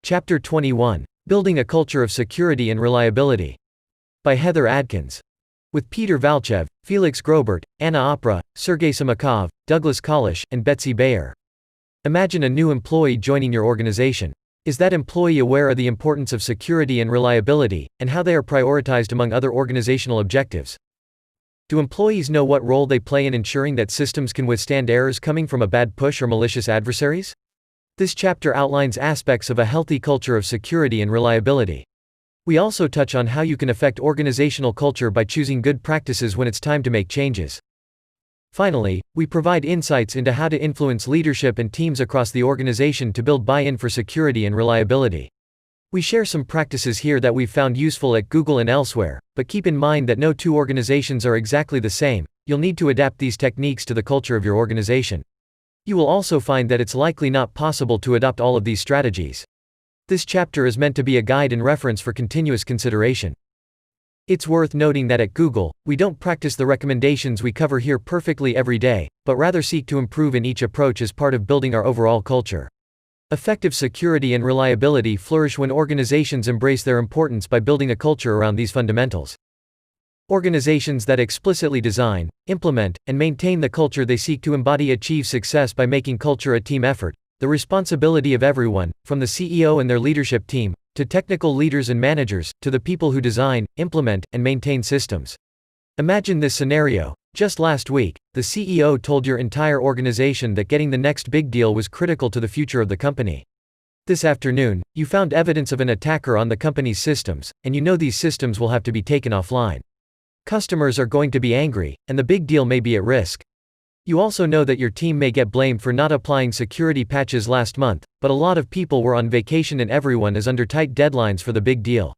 Chapter 21: Building a Culture of Security and Reliability. By Heather Adkins. With Peter Valchev, Felix Grobert, Anna Opra, Sergei Samakov, Douglas Kalish, and Betsy Bayer. Imagine a new employee joining your organization. Is that employee aware of the importance of security and reliability, and how they are prioritized among other organizational objectives? Do employees know what role they play in ensuring that systems can withstand errors coming from a bad push or malicious adversaries? This chapter outlines aspects of a healthy culture of security and reliability. We also touch on how you can affect organizational culture by choosing good practices when it's time to make changes. Finally, we provide insights into how to influence leadership and teams across the organization to build buy-in for security and reliability. We share some practices here that we've found useful at Google and elsewhere, but keep in mind that no two organizations are exactly the same. You'll need to adapt these techniques to the culture of your organization. You will also find that it's likely not possible to adopt all of these strategies. This chapter is meant to be a guide and reference for continuous consideration. It's worth noting that at Google, we don't practice the recommendations we cover here perfectly every day, but rather seek to improve in each approach as part of building our overall culture. Effective security and reliability flourish when organizations embrace their importance by building a culture around these fundamentals. Organizations that explicitly design, implement, and maintain the culture they seek to embody achieve success by making culture a team effort, the responsibility of everyone, from the CEO and their leadership team, to technical leaders and managers, to the people who design, implement, and maintain systems. Imagine this scenario. Just last week, the CEO told your entire organization that getting the next big deal was critical to the future of the company. This afternoon, you found evidence of an attacker on the company's systems, and you know these systems will have to be taken offline. Customers are going to be angry, and the big deal may be at risk. You also know that your team may get blamed for not applying security patches last month, but a lot of people were on vacation and everyone is under tight deadlines for the big deal.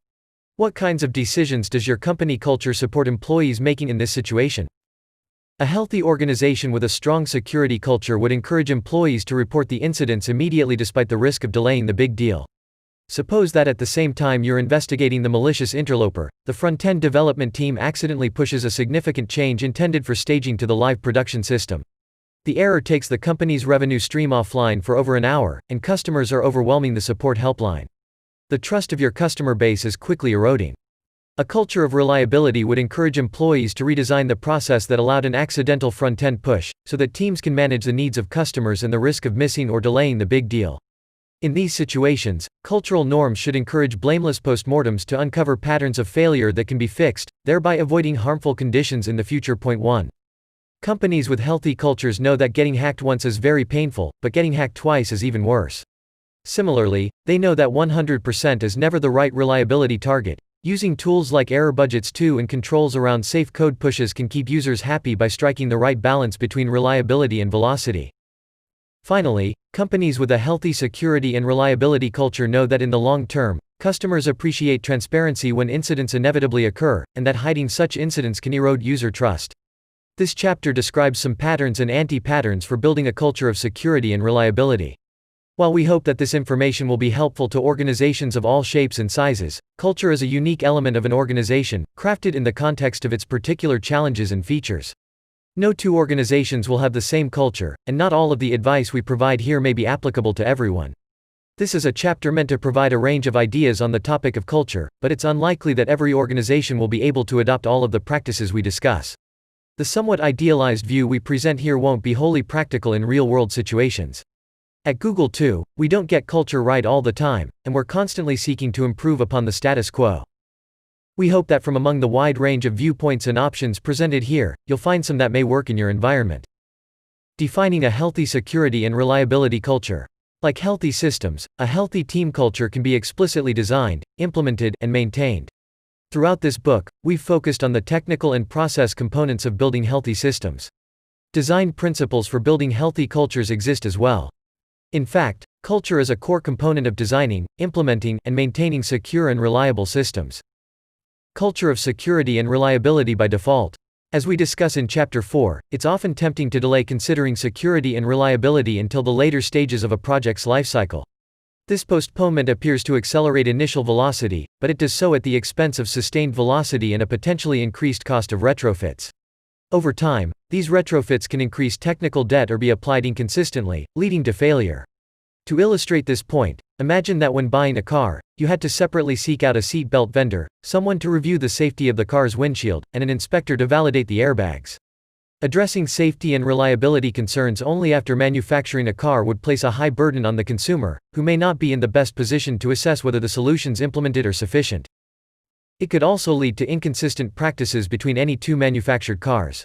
What kinds of decisions does your company culture support employees making in this situation? A healthy organization with a strong security culture would encourage employees to report the incidents immediately despite the risk of delaying the big deal. Suppose that at the same time you're investigating the malicious interloper, the front-end development team accidentally pushes a significant change intended for staging to the live production system. The error takes the company's revenue stream offline for over an hour, and customers are overwhelming the support helpline. The trust of your customer base is quickly eroding. A culture of reliability would encourage employees to redesign the process that allowed an accidental front-end push, so that teams can manage the needs of customers and the risk of missing or delaying the big deal. In these situations, cultural norms should encourage blameless postmortems to uncover patterns of failure that can be fixed, thereby avoiding harmful conditions in the future. Point 1. Companies with healthy cultures know that getting hacked once is very painful, but getting hacked twice is even worse. Similarly, they know that 100% is never the right reliability target. Using tools like error budgets and controls around safe code pushes can keep users happy by striking the right balance between reliability and velocity. Finally, companies with a healthy security and reliability culture know that in the long term, customers appreciate transparency when incidents inevitably occur, and that hiding such incidents can erode user trust. This chapter describes some patterns and anti-patterns for building a culture of security and reliability. While we hope that this information will be helpful to organizations of all shapes and sizes, culture is a unique element of an organization, crafted in the context of its particular challenges and features. No two organizations will have the same culture, and not all of the advice we provide here may be applicable to everyone. This is a chapter meant to provide a range of ideas on the topic of culture, but it's unlikely that every organization will be able to adopt all of the practices we discuss. The somewhat idealized view we present here won't be wholly practical in real-world situations. At Google too, we don't get culture right all the time, and we're constantly seeking to improve upon the status quo. We hope that from among the wide range of viewpoints and options presented here, you'll find some that may work in your environment. Defining a healthy security and reliability culture. Like healthy systems, a healthy team culture can be explicitly designed, implemented, and maintained. Throughout this book, we've focused on the technical and process components of building healthy systems. Design principles for building healthy cultures exist as well. In fact, culture is a core component of designing, implementing, and maintaining secure and reliable systems. Culture of security and reliability by default. As we discuss in Chapter 4, it's often tempting to delay considering security and reliability until the later stages of a project's lifecycle. This postponement appears to accelerate initial velocity, but it does so at the expense of sustained velocity and a potentially increased cost of retrofits. Over time, these retrofits can increase technical debt or be applied inconsistently, leading to failure. To illustrate this point, Imagine that when buying a car, you had to separately seek out a seat belt vendor, someone to review the safety of the car's windshield, and an inspector to validate the airbags. Addressing safety and reliability concerns only after manufacturing a car would place a high burden on the consumer, who may not be in the best position to assess whether the solutions implemented are sufficient. It could also lead to inconsistent practices between any two manufactured cars.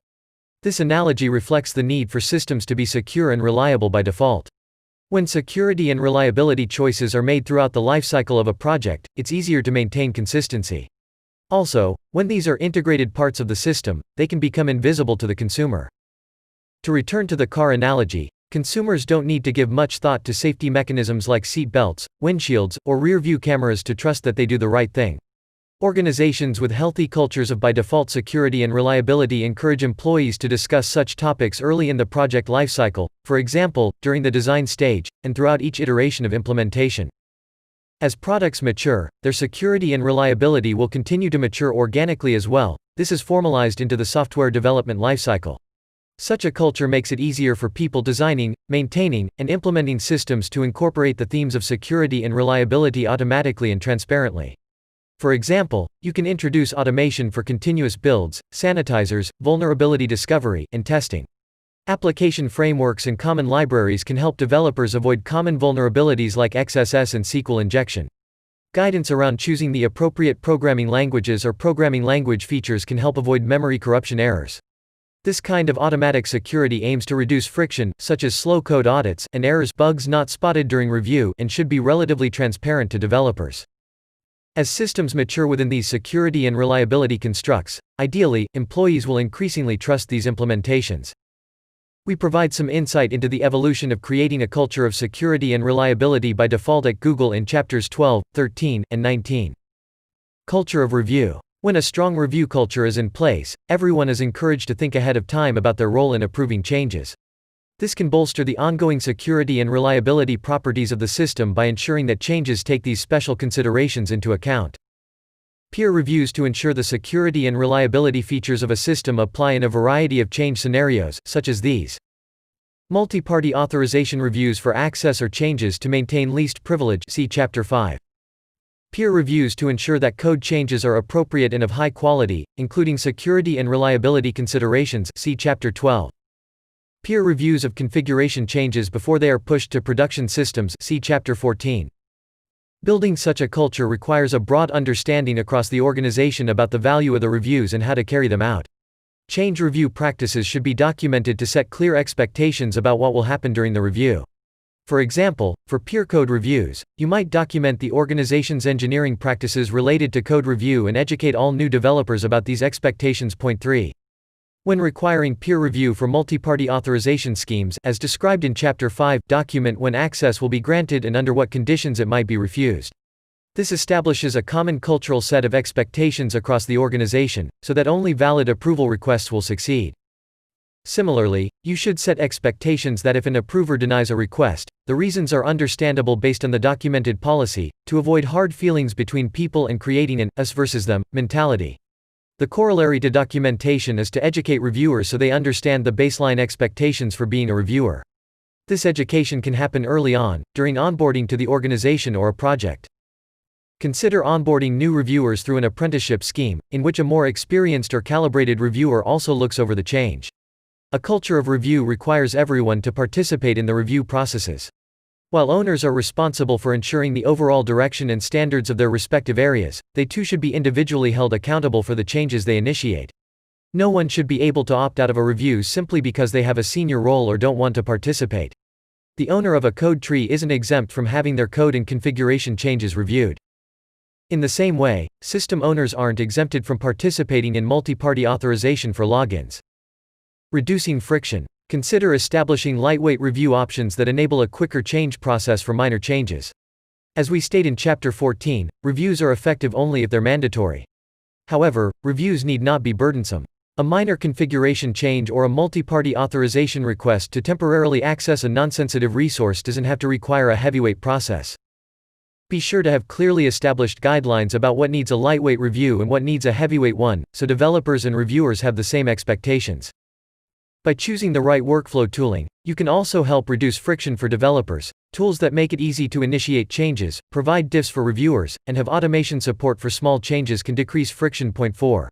This analogy reflects the need for systems to be secure and reliable by default. When security and reliability choices are made throughout the lifecycle of a project, it's easier to maintain consistency. Also, when these are integrated parts of the system, they can become invisible to the consumer. To return to the car analogy, consumers don't need to give much thought to safety mechanisms like seat belts, windshields, or rear-view cameras to trust that they do the right thing. Organizations with healthy cultures of by-default security and reliability encourage employees to discuss such topics early in the project lifecycle, for example, during the design stage, and throughout each iteration of implementation. As products mature, their security and reliability will continue to mature organically as well. This is formalized into the software development lifecycle. Such a culture makes it easier for people designing, maintaining, and implementing systems to incorporate the themes of security and reliability automatically and transparently. For example, you can introduce automation for continuous builds, sanitizers, vulnerability discovery, and testing. Application frameworks and common libraries can help developers avoid common vulnerabilities like XSS and SQL injection. Guidance around choosing the appropriate programming languages or programming language features can help avoid memory corruption errors. This kind of automatic security aims to reduce friction, such as slow code audits, and errors, bugs not spotted during review, and should be relatively transparent to developers. As systems mature within these security and reliability constructs, ideally, employees will increasingly trust these implementations. We provide some insight into the evolution of creating a culture of security and reliability by default at Google in chapters 12, 13, and 19. Culture of review. When a strong review culture is in place, everyone is encouraged to think ahead of time about their role in approving changes. This can bolster the ongoing security and reliability properties of the system by ensuring that changes take these special considerations into account. Peer reviews to ensure the security and reliability features of a system apply in a variety of change scenarios, such as these. Multi-party authorization reviews for access or changes to maintain least privilege, see Chapter 5. Peer reviews to ensure that code changes are appropriate and of high quality, including security and reliability considerations, see Chapter 12. Peer reviews of configuration changes before they are pushed to production systems, see Chapter 14. Building such a culture requires a broad understanding across the organization about the value of the reviews and how to carry them out. Change review practices should be documented to set clear expectations about what will happen during the review. For example, for peer code reviews, you might document the organization's engineering practices related to code review and educate all new developers about these expectations. Point 3. When requiring peer review for multi-party authorization schemes, as described in Chapter 5, document when access will be granted and under what conditions it might be refused. This establishes a common cultural set of expectations across the organization, so that only valid approval requests will succeed. Similarly, you should set expectations that if an approver denies a request, the reasons are understandable based on the documented policy, to avoid hard feelings between people and creating an us versus them mentality. The corollary to documentation is to educate reviewers so they understand the baseline expectations for being a reviewer. This education can happen early on, during onboarding to the organization or a project. Consider onboarding new reviewers through an apprenticeship scheme, in which a more experienced or calibrated reviewer also looks over the change. A culture of review requires everyone to participate in the review processes. While owners are responsible for ensuring the overall direction and standards of their respective areas, they too should be individually held accountable for the changes they initiate. No one should be able to opt out of a review simply because they have a senior role or don't want to participate. The owner of a code tree isn't exempt from having their code and configuration changes reviewed. In the same way, system owners aren't exempted from participating in multi-party authorization for logins. Reducing friction. Consider establishing lightweight review options that enable a quicker change process for minor changes. As we state in Chapter 14, reviews are effective only if they're mandatory. However, reviews need not be burdensome. A minor configuration change or a multi-party authorization request to temporarily access a non-sensitive resource doesn't have to require a heavyweight process. Be sure to have clearly established guidelines about what needs a lightweight review and what needs a heavyweight one, so developers and reviewers have the same expectations. By choosing the right workflow tooling, You can also help reduce friction for developers. Tools that make it easy to initiate changes, provide diffs for reviewers, and have automation support for small changes can decrease friction. Point 4.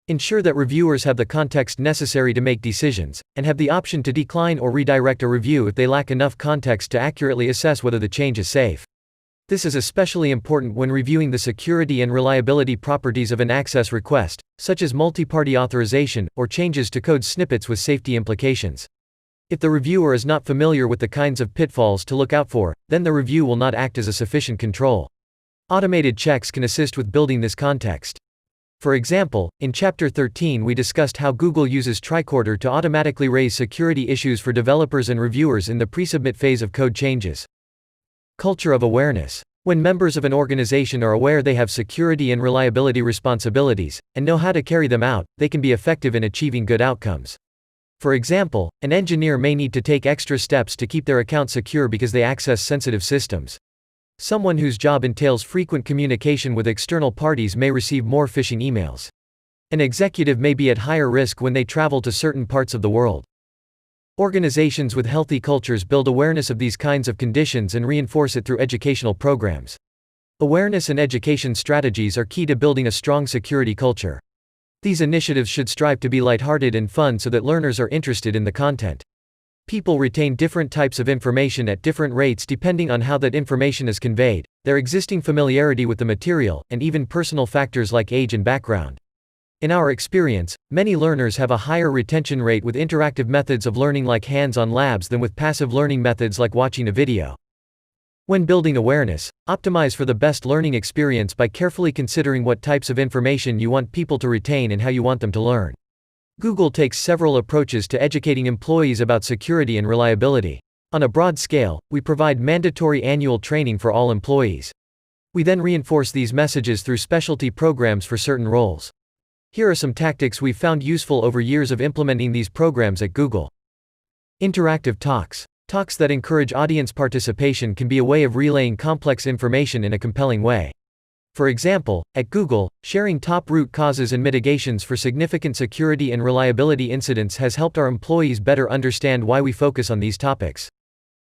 Ensure that reviewers have the context necessary to make decisions, and have the option to decline or redirect a review if they lack enough context to accurately assess whether the change is safe. This is especially important when reviewing the security and reliability properties of an access request, such as multi-party authorization, or changes to code snippets with safety implications. If the reviewer is not familiar with the kinds of pitfalls to look out for, then the review will not act as a sufficient control. Automated checks can assist with building this context. For example, in Chapter 13 we discussed how Google uses Tricorder to automatically raise security issues for developers and reviewers in the pre-submit phase of code changes. Culture of awareness. When members of an organization are aware they have security and reliability responsibilities, and know how to carry them out, they can be effective in achieving good outcomes. For example, an engineer may need to take extra steps to keep their account secure because they access sensitive systems. Someone whose job entails frequent communication with external parties may receive more phishing emails. An executive may be at higher risk when they travel to certain parts of the world. Organizations with healthy cultures build awareness of these kinds of conditions and reinforce it through educational programs. Awareness and education strategies are key to building a strong security culture. These initiatives should strive to be lighthearted and fun so that learners are interested in the content. People retain different types of information at different rates depending on how that information is conveyed, their existing familiarity with the material, and even personal factors like age and background. In our experience, many learners have a higher retention rate with interactive methods of learning like hands-on labs than with passive learning methods like watching a video. When building awareness, optimize for the best learning experience by carefully considering what types of information you want people to retain and how you want them to learn. Google takes several approaches to educating employees about security and reliability. On a broad scale, we provide mandatory annual training for all employees. We then reinforce these messages through specialty programs for certain roles. Here are some tactics we've found useful over years of implementing these programs at Google. Interactive talks. Talks that encourage audience participation can be a way of relaying complex information in a compelling way. For example, at Google, sharing top root causes and mitigations for significant security and reliability incidents has helped our employees better understand why we focus on these topics.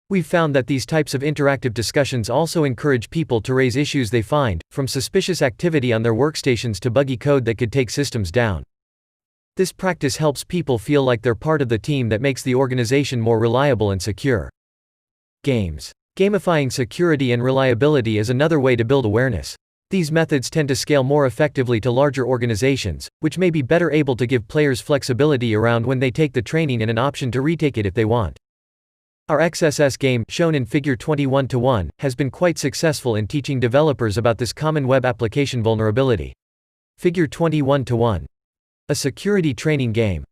We've found that these types of interactive discussions also encourage people to raise issues they find, from suspicious activity on their workstations to buggy code that could take systems down. This practice helps people feel like they're part of the team that makes the organization more reliable and secure. Games. Gamifying security and reliability is another way to build awareness. These methods tend to scale more effectively to larger organizations, which may be better able to give players flexibility around when they take the training and an option to retake it if they want. Our XSS game, shown in Figure 21:1, has been quite successful in teaching developers about this common web application vulnerability. Figure 21:1. A security training game.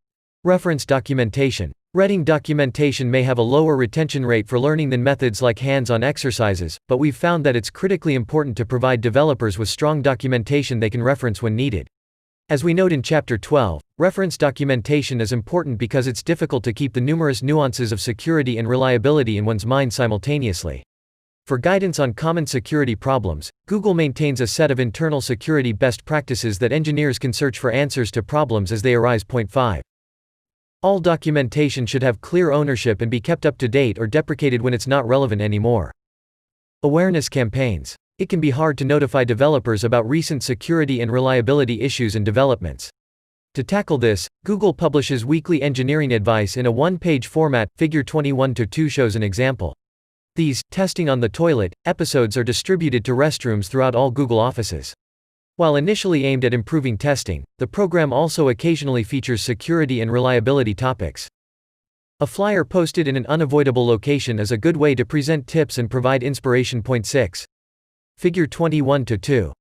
Reference documentation. Reading documentation may have a lower retention rate for learning than methods like hands-on exercises, but we've found that it's critically important to provide developers with strong documentation they can reference when needed. As we note in Chapter 12, reference documentation is important because it's difficult to keep the numerous nuances of security and reliability in one's mind simultaneously. For guidance on common security problems, Google maintains a set of internal security best practices that engineers can search for answers to problems as they arise. Point 5. All documentation should have clear ownership and be kept up to date or deprecated when it's not relevant anymore. Awareness campaigns. It can be hard to notify developers about recent security and reliability issues and developments. To tackle this, Google publishes weekly engineering advice in a one-page format. Figure 21:2 shows an example. These testing on the toilet episodes are distributed to restrooms throughout all Google offices. While initially aimed at improving testing, the program also occasionally features security and reliability topics. A flyer posted in an unavoidable location is a good way to present tips and provide inspiration. Point 6. Figure 21:2.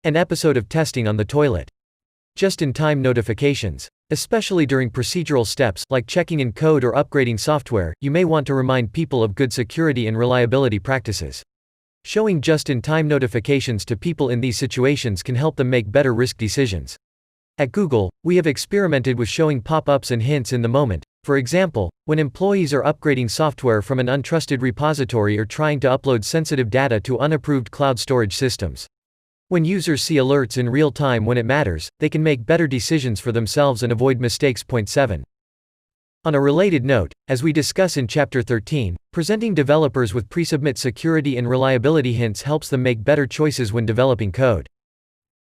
An episode of testing on the toilet. Just-in-time notifications. Especially during procedural steps like checking in code or upgrading software, you may want to remind people of good security and reliability practices. Showing just-in-time notifications to people in these situations can help them make better risk decisions. At Google, we have experimented with showing pop-ups and hints in the moment. For example, when employees are upgrading software from an untrusted repository or trying to upload sensitive data to unapproved cloud storage systems. When users see alerts in real time when it matters, they can make better decisions for themselves and avoid mistakes. Point 7. On a related note, as we discuss in Chapter 13, presenting developers with pre-submit security and reliability hints helps them make better choices when developing code.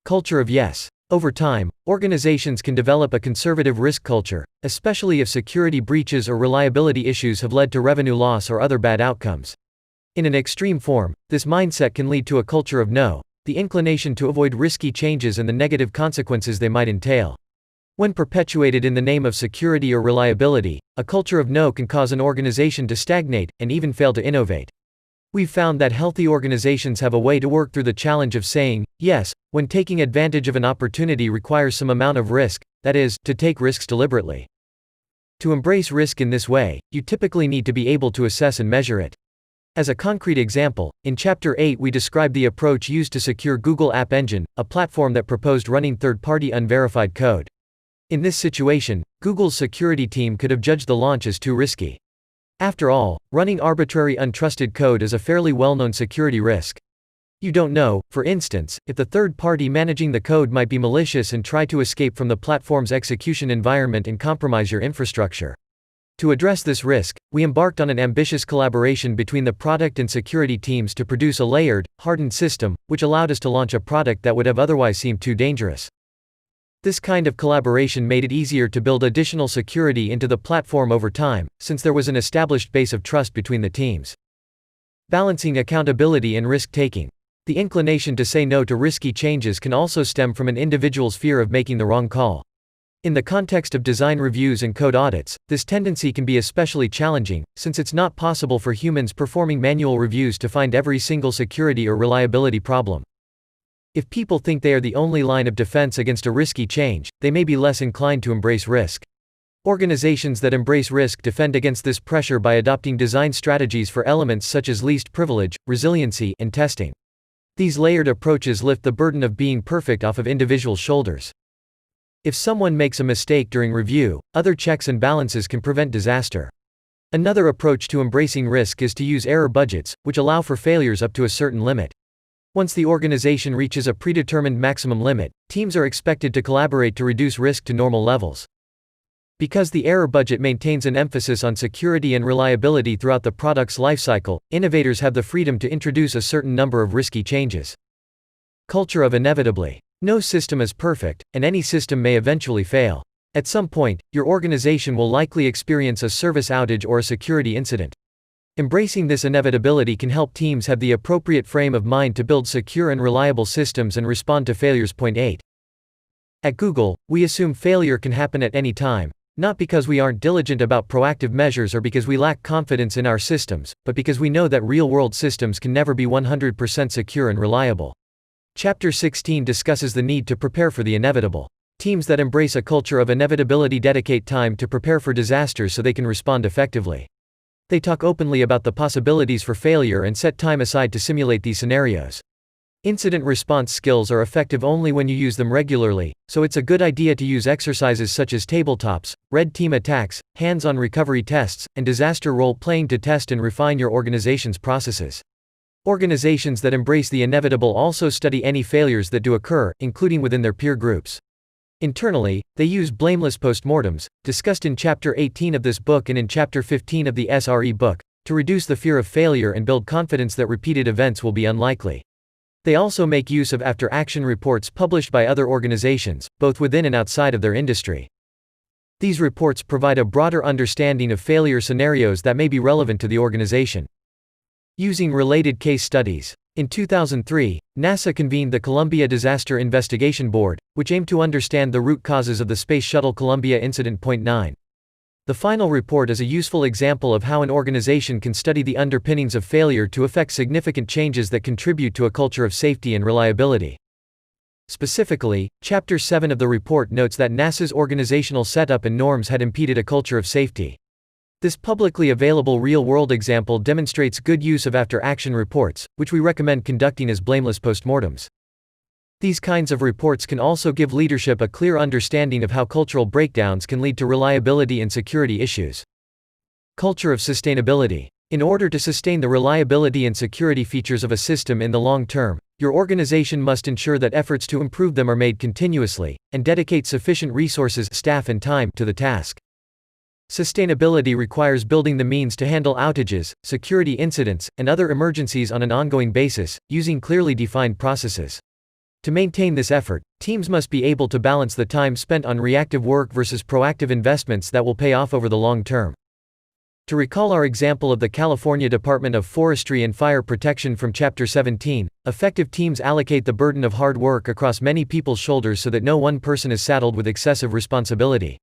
Culture of yes. Over time, organizations can develop a conservative risk culture, especially if security breaches or reliability issues have led to revenue loss or other bad outcomes. In an extreme form, this mindset can lead to a culture of no, the inclination to avoid risky changes and the negative consequences they might entail. When perpetuated in the name of security or reliability, a culture of no can cause an organization to stagnate, and even fail to innovate. We've found that healthy organizations have a way to work through the challenge of saying yes when taking advantage of an opportunity requires some amount of risk, that is, to take risks deliberately. To embrace risk in this way, you typically need to be able to assess and measure it. As a concrete example, in Chapter 8 we describe the approach used to secure Google App Engine, a platform that proposed running third-party unverified code. In this situation, Google's security team could have judged the launch as too risky. After all, running arbitrary untrusted code is a fairly well-known security risk. You don't know, for instance, if the third party managing the code might be malicious and try to escape from the platform's execution environment and compromise your infrastructure. To address this risk, we embarked on an ambitious collaboration between the product and security teams to produce a layered, hardened system, which allowed us to launch a product that would have otherwise seemed too dangerous. This kind of collaboration made it easier to build additional security into the platform over time, since there was an established base of trust between the teams. Balancing accountability and risk-taking. The inclination to say no to risky changes can also stem from an individual's fear of making the wrong call. In the context of design reviews and code audits, this tendency can be especially challenging, since it's not possible for humans performing manual reviews to find every single security or reliability problem. If people think they are the only line of defense against a risky change, they may be less inclined to embrace risk. Organizations that embrace risk defend against this pressure by adopting design strategies for elements such as least privilege, resiliency, and testing. These layered approaches lift the burden of being perfect off of individual shoulders. If someone makes a mistake during review, other checks and balances can prevent disaster. Another approach to embracing risk is to use error budgets, which allow for failures up to a certain limit. Once the organization reaches a predetermined maximum limit, teams are expected to collaborate to reduce risk to normal levels. Because the error budget maintains an emphasis on security and reliability throughout the product's lifecycle, innovators have the freedom to introduce a certain number of risky changes. Culture of inevitably. No system is perfect, and any system may eventually fail. At some point, your organization will likely experience a service outage or a security incident. Embracing this inevitability can help teams have the appropriate frame of mind to build secure and reliable systems and respond to failures. Point 8. At Google, we assume failure can happen at any time, not because we aren't diligent about proactive measures or because we lack confidence in our systems, but because we know that real-world systems can never be 100% secure and reliable. Chapter 16 discusses the need to prepare for the inevitable. Teams that embrace a culture of inevitability dedicate time to prepare for disasters so they can respond effectively. They talk openly about the possibilities for failure and set time aside to simulate these scenarios. Incident response skills are effective only when you use them regularly, so it's a good idea to use exercises such as tabletops, red team attacks, hands-on recovery tests, and disaster role-playing to test and refine your organization's processes. Organizations that embrace the inevitable also study any failures that do occur, including within their peer groups. Internally, they use blameless postmortems, discussed in Chapter 18 of this book and in Chapter 15 of the SRE book, to reduce the fear of failure and build confidence that repeated events will be unlikely. They also make use of after-action reports published by other organizations, both within and outside of their industry. These reports provide a broader understanding of failure scenarios that may be relevant to the organization. Using related case studies. In 2003, NASA convened the Columbia Disaster Investigation Board, which aimed to understand the root causes of the Space Shuttle Columbia incident. 9. The final report is a useful example of how an organization can study the underpinnings of failure to effect significant changes that contribute to a culture of safety and reliability. Specifically, Chapter 7 of the report notes that NASA's organizational setup and norms had impeded a culture of safety. This publicly available real-world example demonstrates good use of after-action reports, which we recommend conducting as blameless postmortems. These kinds of reports can also give leadership a clear understanding of how cultural breakdowns can lead to reliability and security issues. Culture of sustainability. In order to sustain the reliability and security features of a system in the long term, your organization must ensure that efforts to improve them are made continuously, and dedicate sufficient resources, staff and time, to the task. Sustainability requires building the means to handle outages, security incidents, and other emergencies on an ongoing basis, using clearly defined processes. To maintain this effort, teams must be able to balance the time spent on reactive work versus proactive investments that will pay off over the long term. To recall our example of the California Department of Forestry and Fire Protection from Chapter 17, effective teams allocate the burden of hard work across many people's shoulders so that no one person is saddled with excessive responsibility.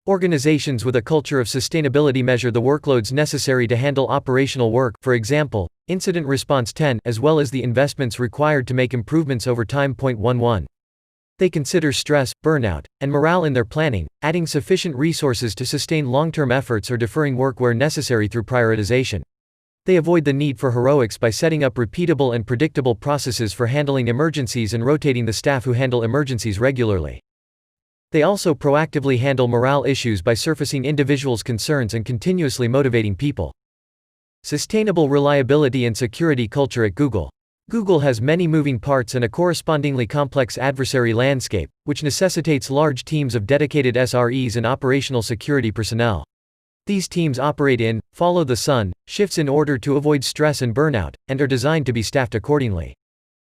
Organizations with a culture of sustainability measure the workloads necessary to handle operational work, for example, incident response 10, as well as the investments required to make improvements over time. 11. They consider stress, burnout, and morale in their planning, adding sufficient resources to sustain long-term efforts or deferring work where necessary through prioritization. They avoid the need for heroics by setting up repeatable and predictable processes for handling emergencies and rotating the staff who handle emergencies regularly. They also proactively handle morale issues by surfacing individuals' concerns and continuously motivating people. Sustainable reliability and security culture at Google. Google has many moving parts and a correspondingly complex adversary landscape, which necessitates large teams of dedicated SREs and operational security personnel. These teams operate in, follow the sun, shifts in order to avoid stress and burnout, and are designed to be staffed accordingly.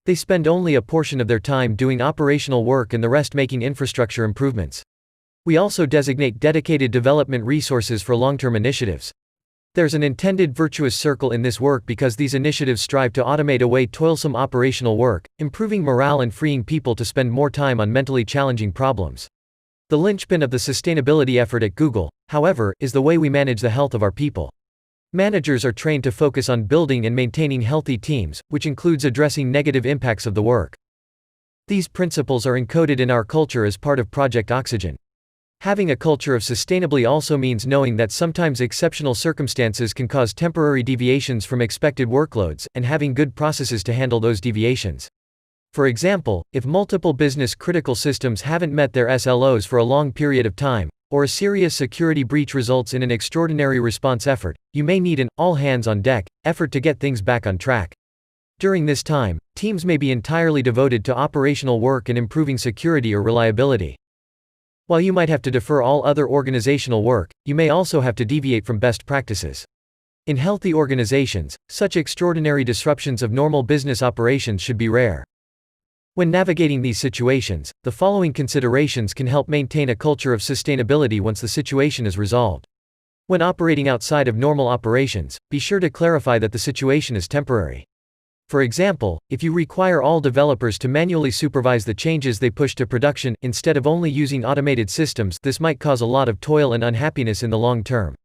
They spend only a portion of their time doing operational work and the rest making infrastructure improvements. We also designate dedicated development resources for long-term initiatives. There's an intended virtuous circle in this work because these initiatives strive to automate away toilsome operational work, improving morale and freeing people to spend more time on mentally challenging problems. The linchpin of the sustainability effort at Google, however, is the way we manage the health of our people. Managers are trained to focus on building and maintaining healthy teams, which includes addressing negative impacts of the work. These principles are encoded in our culture as part of Project Oxygen. Having a culture of sustainability also means knowing that sometimes exceptional circumstances can cause temporary deviations from expected workloads, and having good processes to handle those deviations. For example, if multiple business-critical systems haven't met their SLOs for a long period of time, or a serious security breach results in an extraordinary response effort, you may need an all-hands-on-deck effort to get things back on track. During this time, teams may be entirely devoted to operational work and improving security or reliability. While you might have to defer all other organizational work, you may also have to deviate from best practices. In healthy organizations, such extraordinary disruptions of normal business operations should be rare. When navigating these situations, the following considerations can help maintain a culture of sustainability once the situation is resolved. When operating outside of normal operations, be sure to clarify that the situation is temporary. For example, if you require all developers to manually supervise the changes they push to production, instead of only using automated systems, this might cause a lot of toil and unhappiness in the long term.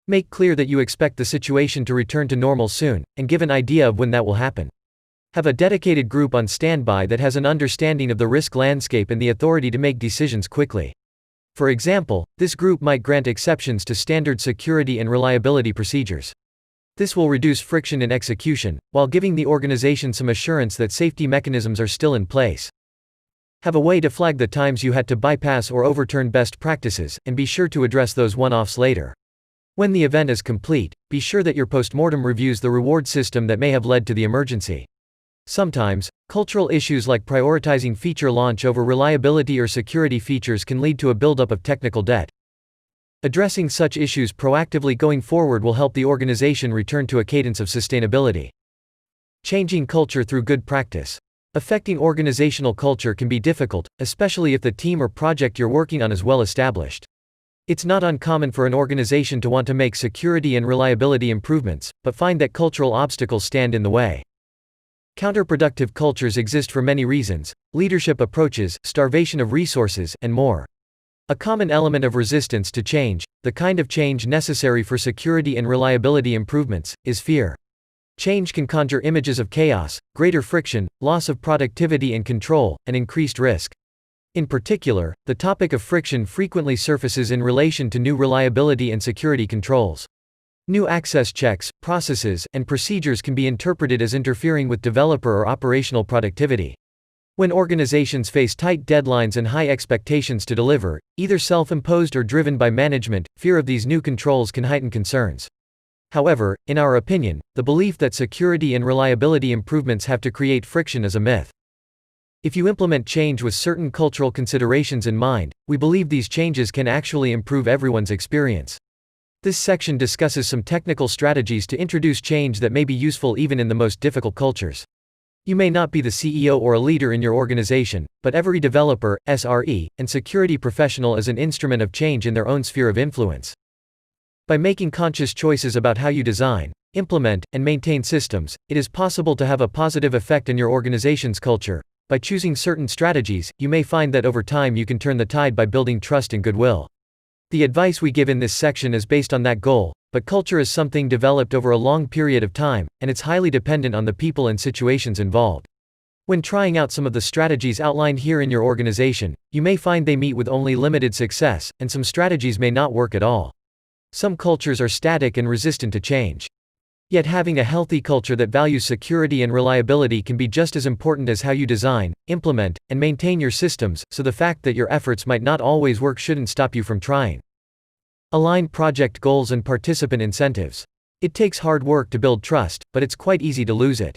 Make clear that you expect the situation to return to normal soon, and give an idea of when that will happen. Have a dedicated group on standby that has an understanding of the risk landscape and the authority to make decisions quickly. For example, this group might grant exceptions to standard security and reliability procedures. This will reduce friction in execution, while giving the organization some assurance that safety mechanisms are still in place. Have a way to flag the times you had to bypass or overturn best practices, and be sure to address those one-offs later. When the event is complete, be sure that your postmortem reviews the reward system that may have led to the emergency. Sometimes, cultural issues like prioritizing feature launch over reliability or security features can lead to a buildup of technical debt. Addressing such issues proactively going forward will help the organization return to a cadence of sustainability. Changing culture through good practice. Affecting organizational culture can be difficult, especially if the team or project you're working on is well established. It's not uncommon for an organization to want to make security and reliability improvements, but find that cultural obstacles stand in the way. Counterproductive cultures exist for many reasons: leadership approaches, starvation of resources, and more. A common element of resistance to change, the kind of change necessary for security and reliability improvements, is fear. Change can conjure images of chaos, greater friction, loss of productivity and control, and increased risk. In particular, the topic of friction frequently surfaces in relation to new reliability and security controls. New access checks, processes, and procedures can be interpreted as interfering with developer or operational productivity. When organizations face tight deadlines and high expectations to deliver, either self-imposed or driven by management, fear of these new controls can heighten concerns. However, in our opinion, the belief that security and reliability improvements have to create friction is a myth. If you implement change with certain cultural considerations in mind, we believe these changes can actually improve everyone's experience. This section discusses some technical strategies to introduce change that may be useful even in the most difficult cultures. You may not be the CEO or a leader in your organization, but every developer, SRE, and security professional is an instrument of change in their own sphere of influence. By making conscious choices about how you design, implement, and maintain systems, it is possible to have a positive effect on your organization's culture. By choosing certain strategies, you may find that over time you can turn the tide by building trust and goodwill. The advice we give in this section is based on that goal, but culture is something developed over a long period of time, and it's highly dependent on the people and situations involved. When trying out some of the strategies outlined here in your organization, you may find they meet with only limited success, and some strategies may not work at all. Some cultures are static and resistant to change. Yet having a healthy culture that values security and reliability can be just as important as how you design, implement, and maintain your systems, so the fact that your efforts might not always work shouldn't stop you from trying. Align project goals and participant incentives. It takes hard work to build trust, but it's quite easy to lose it.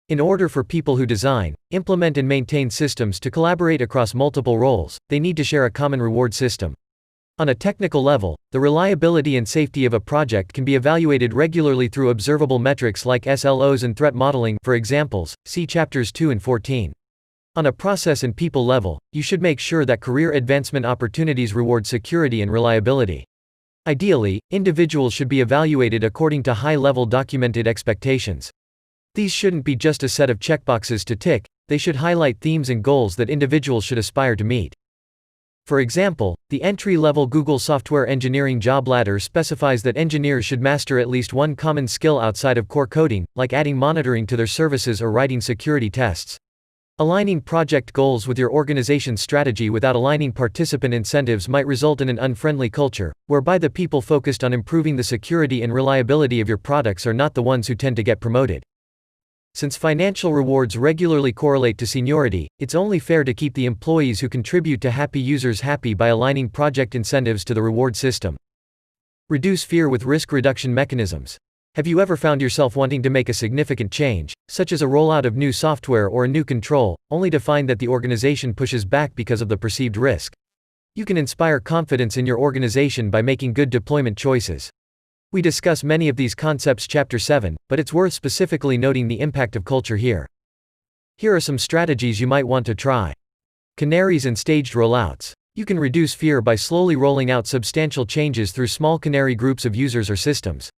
In order for people who design, implement and maintain systems to collaborate across multiple roles, they need to share a common reward system. On a technical level, the reliability and safety of a project can be evaluated regularly through observable metrics like SLOs and threat modeling. For examples, see chapters 2 and 14. On a process and people level, you should make sure that career advancement opportunities reward security and reliability. Ideally, individuals should be evaluated according to high-level documented expectations. These shouldn't be just a set of checkboxes to tick, they should highlight themes and goals that individuals should aspire to meet. For example, the entry-level Google Software Engineering job ladder specifies that engineers should master at least one common skill outside of core coding, like adding monitoring to their services or writing security tests. Aligning project goals with your organization's strategy without aligning participant incentives might result in an unfriendly culture, whereby the people focused on improving the security and reliability of your products are not the ones who tend to get promoted. Since financial rewards regularly correlate to seniority, it's only fair to keep the employees who contribute to happy users happy by aligning project incentives to the reward system. Reduce fear with risk reduction mechanisms. Have you ever found yourself wanting to make a significant change, such as a rollout of new software or a new control, only to find that the organization pushes back because of the perceived risk? You can inspire confidence in your organization by making good deployment choices. We discuss many of these concepts chapter 7, but it's worth specifically noting the impact of culture here. Here are some strategies you might want to try. Canaries and staged rollouts. You can reduce fear by slowly rolling out substantial changes through small canary groups of users or systems.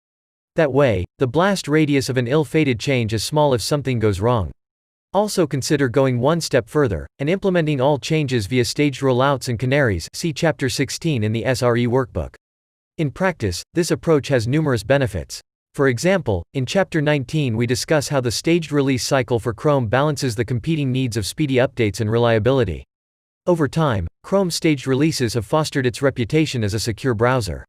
That way, the blast radius of an ill-fated change is small if something goes wrong. Also consider going one step further, and implementing all changes via staged rollouts and canaries. See chapter 16 in the SRE workbook. In practice, this approach has numerous benefits. For example, in Chapter 19 we discuss how the staged release cycle for Chrome balances the competing needs of speedy updates and reliability. Over time, Chrome's staged releases have fostered its reputation as a secure browser.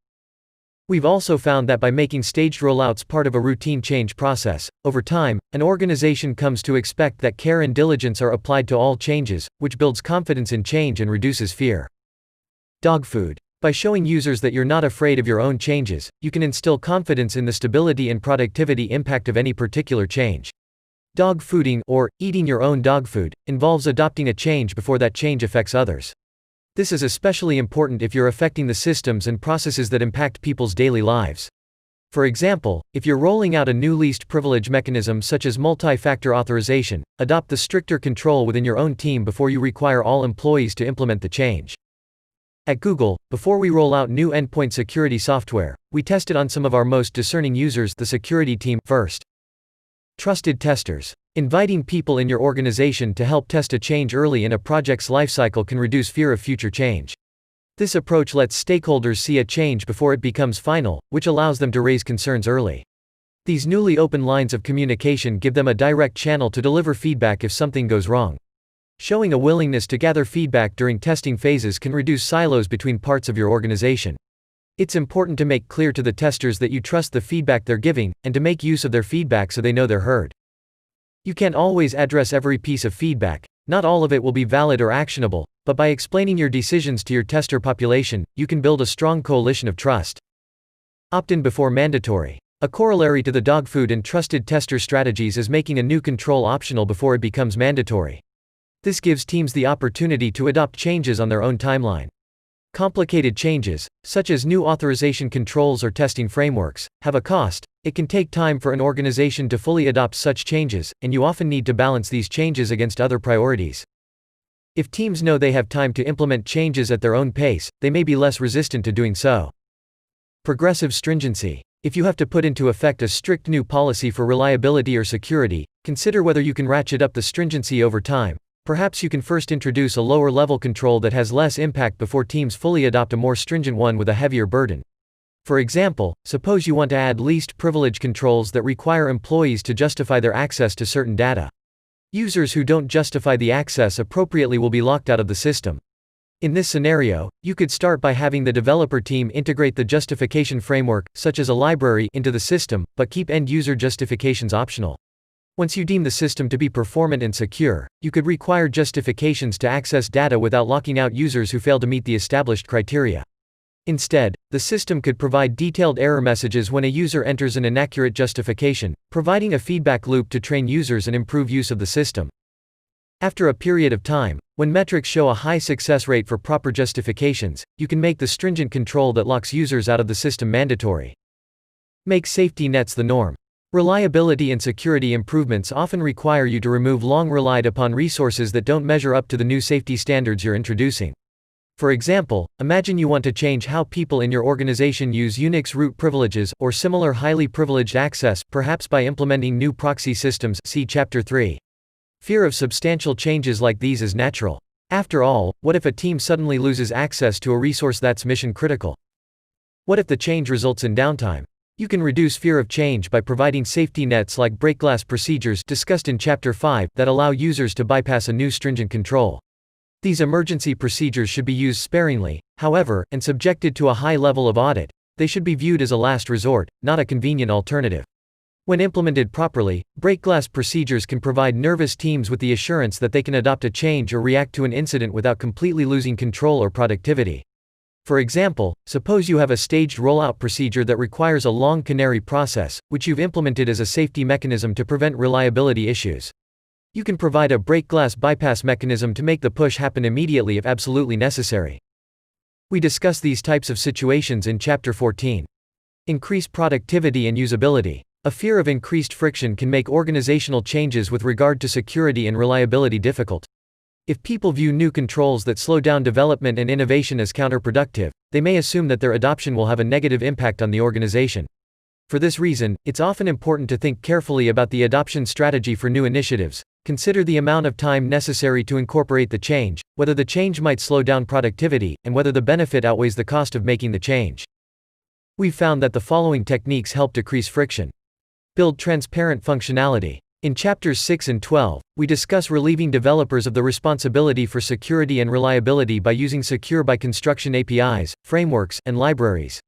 We've also found that by making staged rollouts part of a routine change process, over time, an organization comes to expect that care and diligence are applied to all changes, which builds confidence in change and reduces fear. Dog food. By showing users that you're not afraid of your own changes, you can instill confidence in the stability and productivity impact of any particular change. Dog fooding, or eating your own dog food, involves adopting a change before that change affects others. This is especially important if you're affecting the systems and processes that impact people's daily lives. For example, if you're rolling out a new least privilege mechanism such as multi-factor authorization, adopt the stricter control within your own team before you require all employees to implement the change. At Google, before we roll out new endpoint security software, we test it on some of our most discerning users, the security team, first. Trusted testers. Inviting people in your organization to help test a change early in a project's lifecycle can reduce fear of future change. This approach lets stakeholders see a change before it becomes final, which allows them to raise concerns early. These newly open lines of communication give them a direct channel to deliver feedback if something goes wrong. Showing a willingness to gather feedback during testing phases can reduce silos between parts of your organization. It's important to make clear to the testers that you trust the feedback they're giving, and to make use of their feedback so they know they're heard. You can't always address every piece of feedback, not all of it will be valid or actionable, but by explaining your decisions to your tester population, you can build a strong coalition of trust. Opt-in before mandatory. A corollary to the dog food and trusted tester strategies is making a new control optional before it becomes mandatory. This gives teams the opportunity to adopt changes on their own timeline. Complicated changes, such as new authorization controls or testing frameworks, have a cost. It can take time for an organization to fully adopt such changes, and you often need to balance these changes against other priorities. If teams know they have time to implement changes at their own pace, they may be less resistant to doing so. Progressive stringency. If you have to put into effect a strict new policy for reliability or security, consider whether you can ratchet up the stringency over time. Perhaps you can first introduce a lower-level control that has less impact before teams fully adopt a more stringent one with a heavier burden. For example, suppose you want to add least privilege controls that require employees to justify their access to certain data. Users who don't justify the access appropriately will be locked out of the system. In this scenario, you could start by having the developer team integrate the justification framework, such as a library, into the system, but keep end-user justifications optional. Once you deem the system to be performant and secure, you could require justifications to access data without locking out users who fail to meet the established criteria. Instead, the system could provide detailed error messages when a user enters an inaccurate justification, providing a feedback loop to train users and improve use of the system. After a period of time, when metrics show a high success rate for proper justifications, you can make the stringent control that locks users out of the system mandatory. Make safety nets the norm. Reliability and security improvements often require you to remove long relied upon resources that don't measure up to the new safety standards you're introducing. For example, imagine you want to change how people in your organization use Unix root privileges, or similar highly privileged access, perhaps by implementing new proxy systems, see Chapter 3. Fear of substantial changes like these is natural. After all, what if a team suddenly loses access to a resource that's mission critical? What if the change results in downtime? You can reduce fear of change by providing safety nets like break-glass procedures discussed in Chapter 5 that allow users to bypass a new stringent control. These emergency procedures should be used sparingly, however, and subjected to a high level of audit. They should be viewed as a last resort, not a convenient alternative. When implemented properly, break-glass procedures can provide nervous teams with the assurance that they can adopt a change or react to an incident without completely losing control or productivity. For example, suppose you have a staged rollout procedure that requires a long canary process, which you've implemented as a safety mechanism to prevent reliability issues. You can provide a break-glass bypass mechanism to make the push happen immediately if absolutely necessary. We discuss these types of situations in Chapter 14. Increase productivity and usability. A fear of increased friction can make organizational changes with regard to security and reliability difficult. If people view new controls that slow down development and innovation as counterproductive, they may assume that their adoption will have a negative impact on the organization. For this reason, it's often important to think carefully about the adoption strategy for new initiatives. Consider the amount of time necessary to incorporate the change, whether the change might slow down productivity, and whether the benefit outweighs the cost of making the change. We've found that the following techniques help decrease friction. Build transparent functionality. In Chapters 6 and 12, we discuss relieving developers of the responsibility for security and reliability by using Secure by Construction APIs, frameworks, and libraries.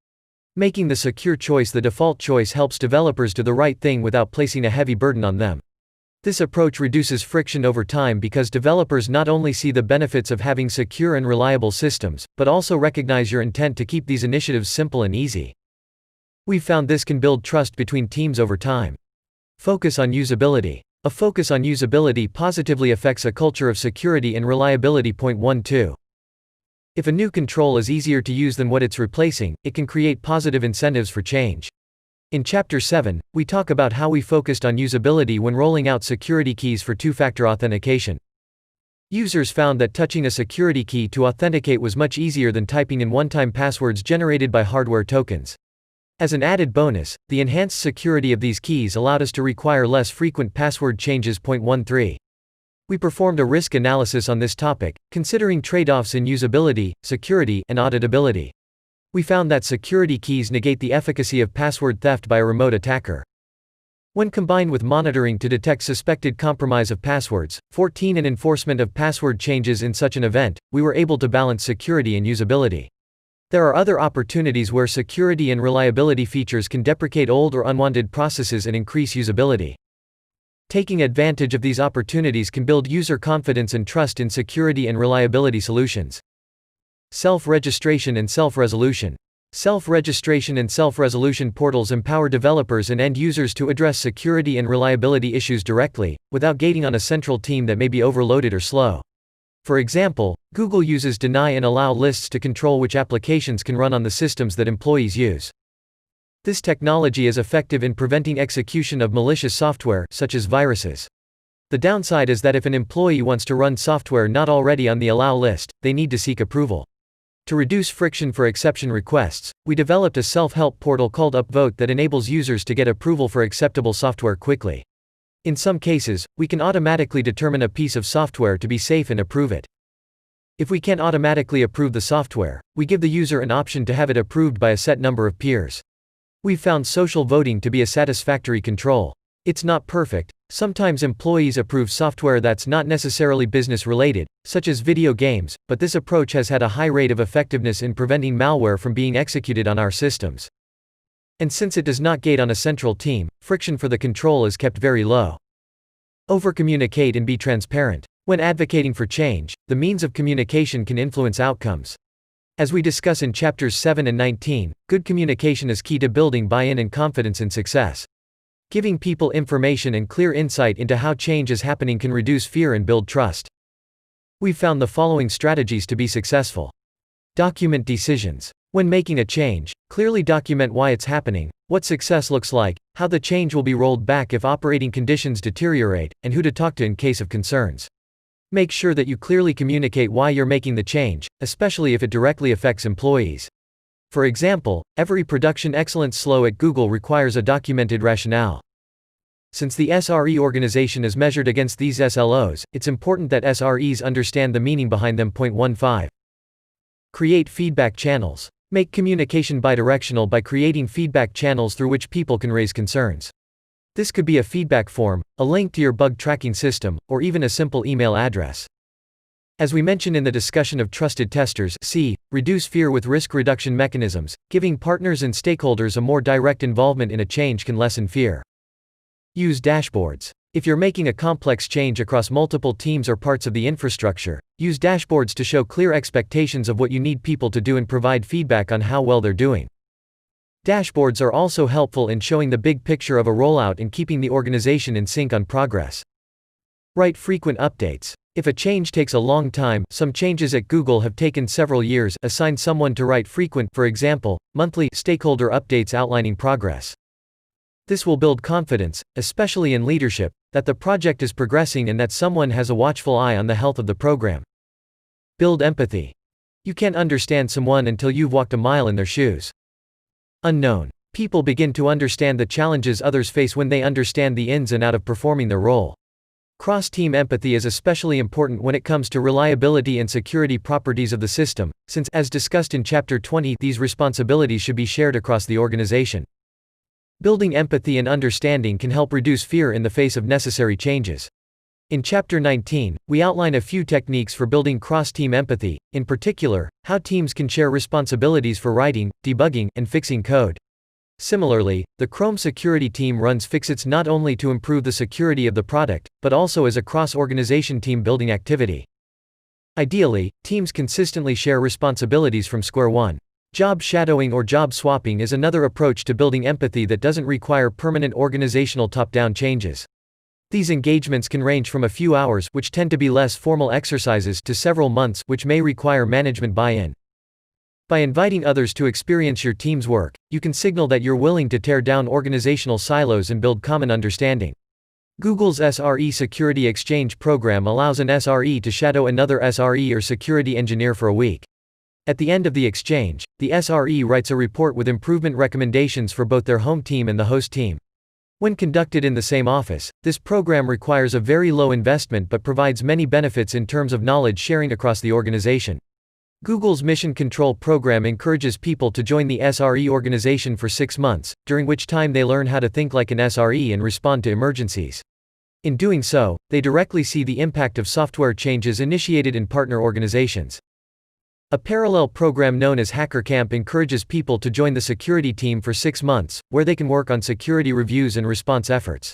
Making the secure choice the default choice helps developers do the right thing without placing a heavy burden on them. This approach reduces friction over time because developers not only see the benefits of having secure and reliable systems, but also recognize your intent to keep these initiatives simple and easy. We've found this can build trust between teams over time. Focus on usability. A focus on usability positively affects a culture of security and reliability. Point 1-2. If a new control is easier to use than what it's replacing, it can create positive incentives for change. In Chapter 7, we talk about how we focused on usability when rolling out security keys for two-factor authentication. Users found that touching a security key to authenticate was much easier than typing in one-time passwords generated by hardware tokens. As an added bonus, the enhanced security of these keys allowed us to require less frequent password changes. Point 1-3. We performed a risk analysis on this topic, considering trade-offs in usability, security, and auditability. We found that security keys negate the efficacy of password theft by a remote attacker. When combined with monitoring to detect suspected compromise of passwords, and enforcement of password changes in such an event, we were able to balance security and usability. There are other opportunities where security and reliability features can deprecate old or unwanted processes and increase usability. Taking advantage of these opportunities can build user confidence and trust in security and reliability solutions. Self-registration and self-resolution. Self-registration and self-resolution portals empower developers and end users to address security and reliability issues directly, without gating on a central team that may be overloaded or slow. For example, Google uses deny and allow lists to control which applications can run on the systems that employees use. This technology is effective in preventing execution of malicious software, such as viruses. The downside is that if an employee wants to run software not already on the allow list, they need to seek approval. To reduce friction for exception requests, we developed a self-help portal called Upvote that enables users to get approval for acceptable software quickly. In some cases, we can automatically determine a piece of software to be safe and approve it. If we can't automatically approve the software, we give the user an option to have it approved by a set number of peers. We've found social voting to be a satisfactory control. It's not perfect. Sometimes employees approve software that's not necessarily business related, such as video games, but this approach has had a high rate of effectiveness in preventing malware from being executed on our systems. And since it does not gate on a central team, friction for the control is kept very low. Overcommunicate and be transparent. When advocating for change, the means of communication can influence outcomes. As we discuss in chapters 7 and 19, good communication is key to building buy-in and confidence in success. Giving people information and clear insight into how change is happening can reduce fear and build trust. We've found the following strategies to be successful. Document decisions. When making a change, clearly document why it's happening, what success looks like, how the change will be rolled back if operating conditions deteriorate, and who to talk to in case of concerns. Make sure that you clearly communicate why you're making the change, especially if it directly affects employees. For example, every production excellence slow at Google requires a documented rationale. Since the SRE organization is measured against these SLOs, it's important that SREs understand the meaning behind them. 15. Create feedback channels. Make communication bidirectional by creating feedback channels through which people can raise concerns. This could be a feedback form, a link to your bug tracking system, or even a simple email address. As we mentioned in the discussion of trusted testers, reduce fear with risk reduction mechanisms. Giving partners and stakeholders a more direct involvement in a change can lessen fear. Use dashboards. If you're making a complex change across multiple teams or parts of the infrastructure, use dashboards to show clear expectations of what you need people to do and provide feedback on how well they're doing. Dashboards are also helpful in showing the big picture of a rollout and keeping the organization in sync on progress. Write frequent updates. If a change takes a long time, some changes at Google have taken several years, assign someone to write frequent, for example, monthly, stakeholder updates outlining progress. This will build confidence, especially in leadership, that the project is progressing and that someone has a watchful eye on the health of the program. Build empathy. You can't understand someone until you've walked a mile in their shoes. Unknown. People begin to understand the challenges others face when they understand the ins and outs of performing their role. Cross-team empathy is especially important when it comes to reliability and security properties of the system, since, as discussed in Chapter 20, these responsibilities should be shared across the organization. Building empathy and understanding can help reduce fear in the face of necessary changes. In Chapter 19, we outline a few techniques for building cross-team empathy, in particular, how teams can share responsibilities for writing, debugging, and fixing code. Similarly, the Chrome security team runs Fixits not only to improve the security of the product, but also as a cross-organization team-building activity. Ideally, teams consistently share responsibilities from square one. Job shadowing or job swapping is another approach to building empathy that doesn't require permanent organizational top-down changes. These engagements can range from a few hours, which tend to be less formal exercises, to several months, which may require management buy-in. By inviting others to experience your team's work, you can signal that you're willing to tear down organizational silos and build common understanding. Google's SRE Security Exchange program allows an SRE to shadow another SRE or security engineer for a week. At the end of the exchange, the SRE writes a report with improvement recommendations for both their home team and the host team. When conducted in the same office, this program requires a very low investment but provides many benefits in terms of knowledge sharing across the organization. Google's Mission Control program encourages people to join the SRE organization for 6 months, during which time they learn how to think like an SRE and respond to emergencies. In doing so, they directly see the impact of software changes initiated in partner organizations. A parallel program known as Hacker Camp encourages people to join the security team for 6 months, where they can work on security reviews and response efforts.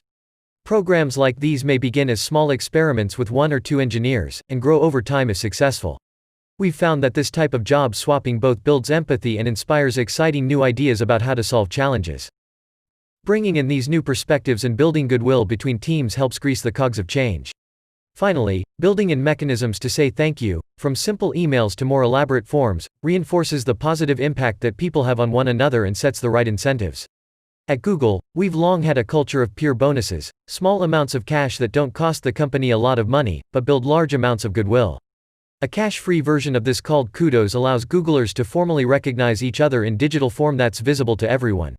Programs like these may begin as small experiments with 1 or 2 engineers, and grow over time if successful. We've found that this type of job swapping both builds empathy and inspires exciting new ideas about how to solve challenges. Bringing in these new perspectives and building goodwill between teams helps grease the cogs of change. Finally, building in mechanisms to say thank you, from simple emails to more elaborate forms, reinforces the positive impact that people have on one another and sets the right incentives. At Google, we've long had a culture of peer bonuses, small amounts of cash that don't cost the company a lot of money, but build large amounts of goodwill. A cash-free version of this called Kudos allows Googlers to formally recognize each other in digital form that's visible to everyone.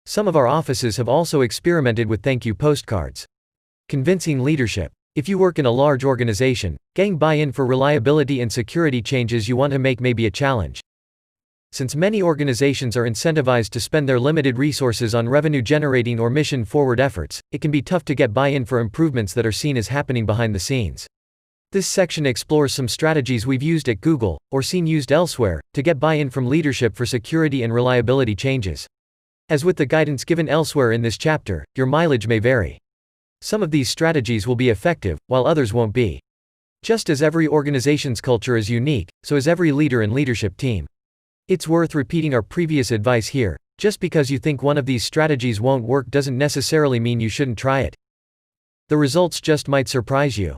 Some of our offices have also experimented with thank you postcards. Convincing leadership. If you work in a large organization, getting buy-in for reliability and security changes you want to make may be a challenge. Since many organizations are incentivized to spend their limited resources on revenue-generating or mission-forward efforts, it can be tough to get buy-in for improvements that are seen as happening behind the scenes. This section explores some strategies we've used at Google, or seen used elsewhere, to get buy-in from leadership for security and reliability changes. As with the guidance given elsewhere in this chapter, your mileage may vary. Some of these strategies will be effective, while others won't be. Just as every organization's culture is unique, so is every leader and leadership team. It's worth repeating our previous advice here: just because you think one of these strategies won't work doesn't necessarily mean you shouldn't try it. The results just might surprise you.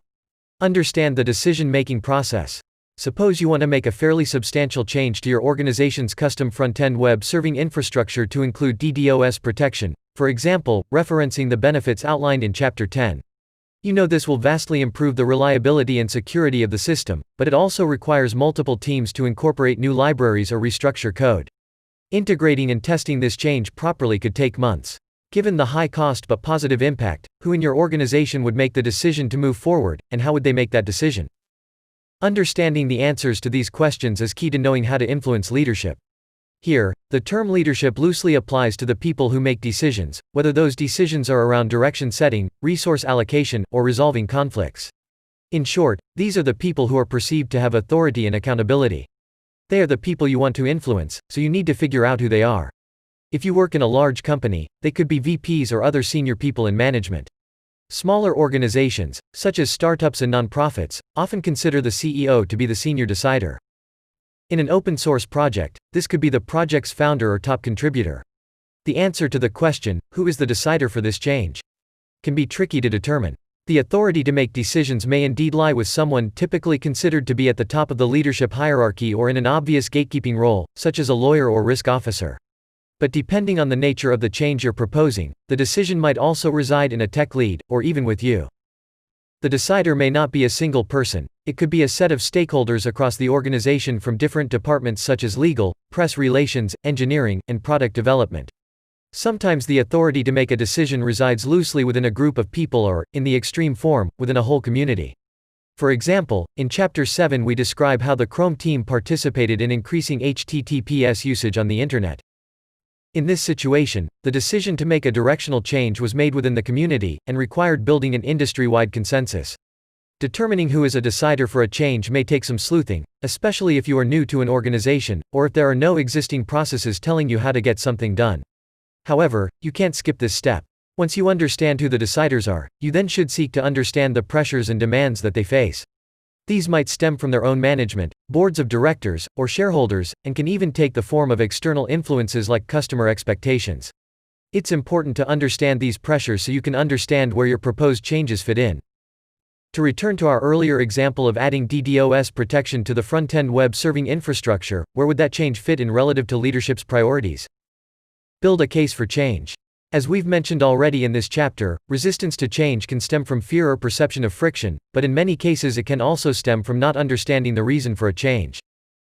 Understand the decision-making process. Suppose you want to make a fairly substantial change to your organization's custom front-end web serving infrastructure to include DDoS protection, for example, referencing the benefits outlined in Chapter 10. You know this will vastly improve the reliability and security of the system, but it also requires multiple teams to incorporate new libraries or restructure code. Integrating and testing this change properly could take months. Given the high cost but positive impact, who in your organization would make the decision to move forward, and how would they make that decision? Understanding the answers to these questions is key to knowing how to influence leadership. Here, the term leadership loosely applies to the people who make decisions, whether those decisions are around direction setting, resource allocation, or resolving conflicts. In short, these are the people who are perceived to have authority and accountability. They are the people you want to influence, so you need to figure out who they are. If you work in a large company, they could be VPs or other senior people in management. Smaller organizations, such as startups and nonprofits, often consider the CEO to be the senior decider. In an open source project, this could be the project's founder or top contributor. The answer to the question, who is the decider for this change, can be tricky to determine. The authority to make decisions may indeed lie with someone typically considered to be at the top of the leadership hierarchy or in an obvious gatekeeping role, such as a lawyer or risk officer. But depending on the nature of the change you're proposing, the decision might also reside in a tech lead, or even with you. The decider may not be a single person, it could be a set of stakeholders across the organization from different departments such as legal, press relations, engineering, and product development. Sometimes the authority to make a decision resides loosely within a group of people or, in the extreme form, within a whole community. For example, in Chapter 7 we describe how the Chrome team participated in increasing HTTPS usage on the Internet. In this situation, the decision to make a directional change was made within the community, and required building an industry-wide consensus. Determining who is a decider for a change may take some sleuthing, especially if you are new to an organization, or if there are no existing processes telling you how to get something done. However, you can't skip this step. Once you understand who the deciders are, you then should seek to understand the pressures and demands that they face. These might stem from their own management, boards of directors, or shareholders, and can even take the form of external influences like customer expectations. It's important to understand these pressures so you can understand where your proposed changes fit in. To return to our earlier example of adding DDoS protection to the front-end web serving infrastructure, where would that change fit in relative to leadership's priorities? Build a case for change. As we've mentioned already in this chapter, resistance to change can stem from fear or perception of friction, but in many cases it can also stem from not understanding the reason for a change.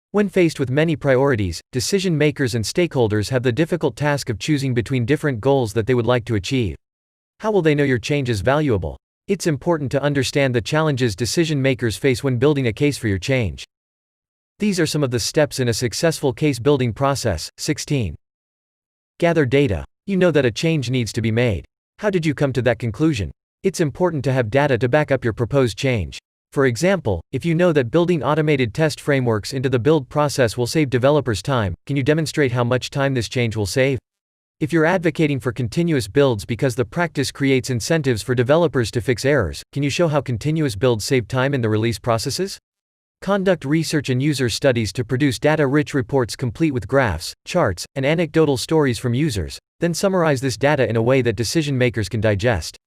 When faced with many priorities, decision makers and stakeholders have the difficult task of choosing between different goals that they would like to achieve. How will they know your change is valuable? It's important to understand the challenges decision makers face when building a case for your change. These are some of the steps in a successful case building process. 16. Gather data. You know that a change needs to be made. How did you come to that conclusion? It's important to have data to back up your proposed change. For example, if you know that building automated test frameworks into the build process will save developers time, can you demonstrate how much time this change will save? If you're advocating for continuous builds because the practice creates incentives for developers to fix errors, can you show how continuous builds save time in the release processes? Conduct research and user studies to produce data-rich reports complete with graphs, charts, and anecdotal stories from users, then summarize this data in a way that decision makers can digest.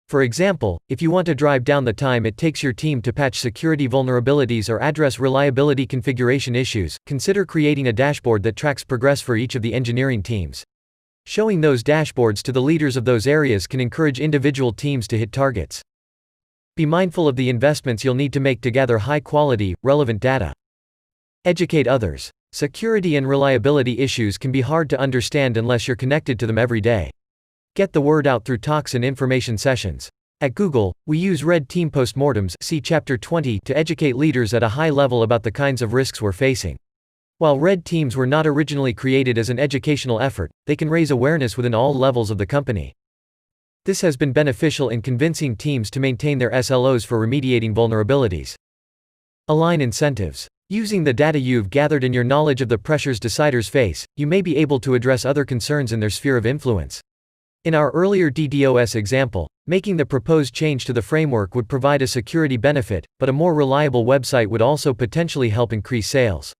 For example, if you want to drive down the time it takes your team to patch security vulnerabilities or address reliability configuration issues, consider creating a dashboard that tracks progress for each of the engineering teams. Showing those dashboards to the leaders of those areas can encourage individual teams to hit targets. Be mindful of the investments you'll need to make to gather high-quality, relevant data. Educate others. Security and reliability issues can be hard to understand unless you're connected to them every day. Get the word out through talks and information sessions. At Google, we use Red Team postmortems, see Chapter 20, to educate leaders at a high level about the kinds of risks we're facing. While Red Teams were not originally created as an educational effort, they can raise awareness within all levels of the company. This has been beneficial in convincing teams to maintain their SLOs for remediating vulnerabilities. Align incentives. Using the data you've gathered and your knowledge of the pressures deciders face, you may be able to address other concerns in their sphere of influence. In our earlier DDoS example, making the proposed change to the framework would provide a security benefit, but a more reliable website would also potentially help increase sales.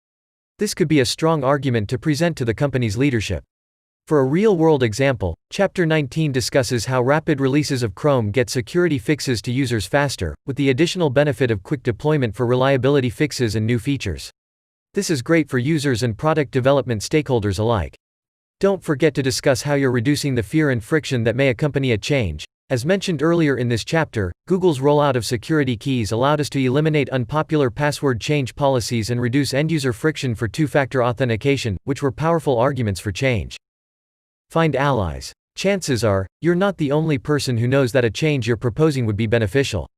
This could be a strong argument to present to the company's leadership. For a real-world example, Chapter 19 discusses how rapid releases of Chrome get security fixes to users faster, with the additional benefit of quick deployment for reliability fixes and new features. This is great for users and product development stakeholders alike. Don't forget to discuss how you're reducing the fear and friction that may accompany a change. As mentioned earlier in this chapter, Google's rollout of security keys allowed us to eliminate unpopular password change policies and reduce end-user friction for two-factor authentication, which were powerful arguments for change. Find allies. Chances are, you're not the only person who knows that a change you're proposing would be beneficial.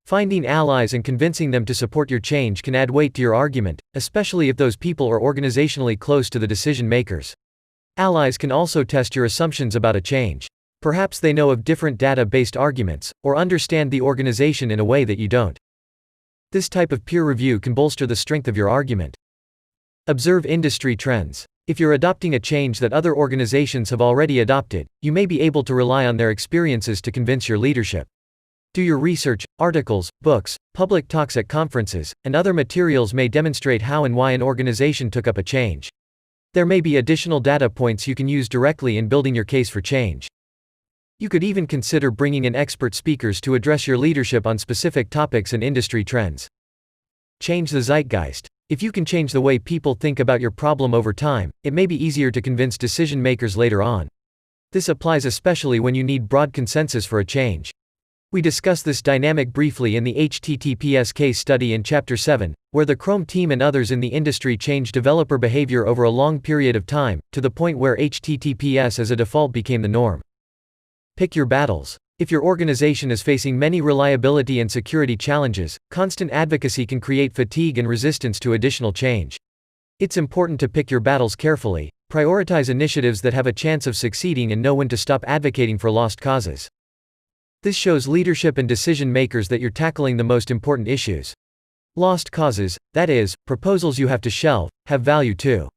Finding allies and convincing them to support your change can add weight to your argument, especially if those people are organizationally close to the decision makers. Allies can also test your assumptions about a change. Perhaps they know of different data-based arguments, or understand the organization in a way that you don't. This type of peer review can bolster the strength of your argument. Observe industry trends. If you're adopting a change that other organizations have already adopted, you may be able to rely on their experiences to convince your leadership. Do your research. Articles, books, public talks at conferences, and other materials may demonstrate how and why an organization took up a change. There may be additional data points you can use directly in building your case for change. You could even consider bringing in expert speakers to address your leadership on specific topics and industry trends. Change the zeitgeist. If you can change the way people think about your problem over time, it may be easier to convince decision makers later on. This applies especially when you need broad consensus for a change. We discuss this dynamic briefly in the HTTPS case study in Chapter 7, where the Chrome team and others in the industry changed developer behavior over a long period of time, to the point where HTTPS as a default became the norm. Pick your battles. If your organization is facing many reliability and security challenges, constant advocacy can create fatigue and resistance to additional change. It's important to pick your battles carefully, prioritize initiatives that have a chance of succeeding, and know when to stop advocating for lost causes. This shows leadership and decision makers that you're tackling the most important issues. Lost causes, that is, proposals you have to shelve, have value too.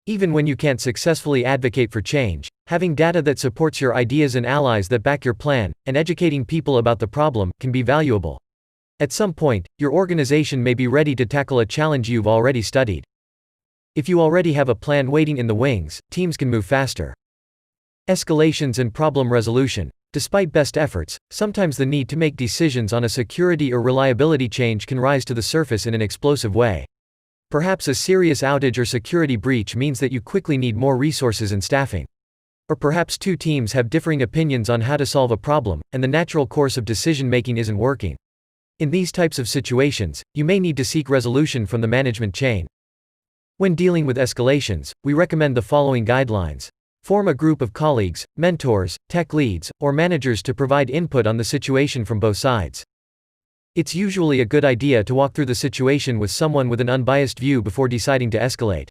Even when you can't successfully advocate for change, having data that supports your ideas and allies that back your plan, and educating people about the problem, can be valuable. At some point, your organization may be ready to tackle a challenge you've already studied. If you already have a plan waiting in the wings, teams can move faster. Escalations and problem resolution. Despite best efforts, sometimes the need to make decisions on a security or reliability change can rise to the surface in an explosive way. Perhaps a serious outage or security breach means that you quickly need more resources and staffing. Or perhaps two teams have differing opinions on how to solve a problem, and the natural course of decision-making isn't working. In these types of situations, you may need to seek resolution from the management chain. When dealing with escalations, we recommend the following guidelines. Form a group of colleagues, mentors, tech leads, or managers to provide input on the situation from both sides. It's usually a good idea to walk through the situation with someone with an unbiased view before deciding to escalate.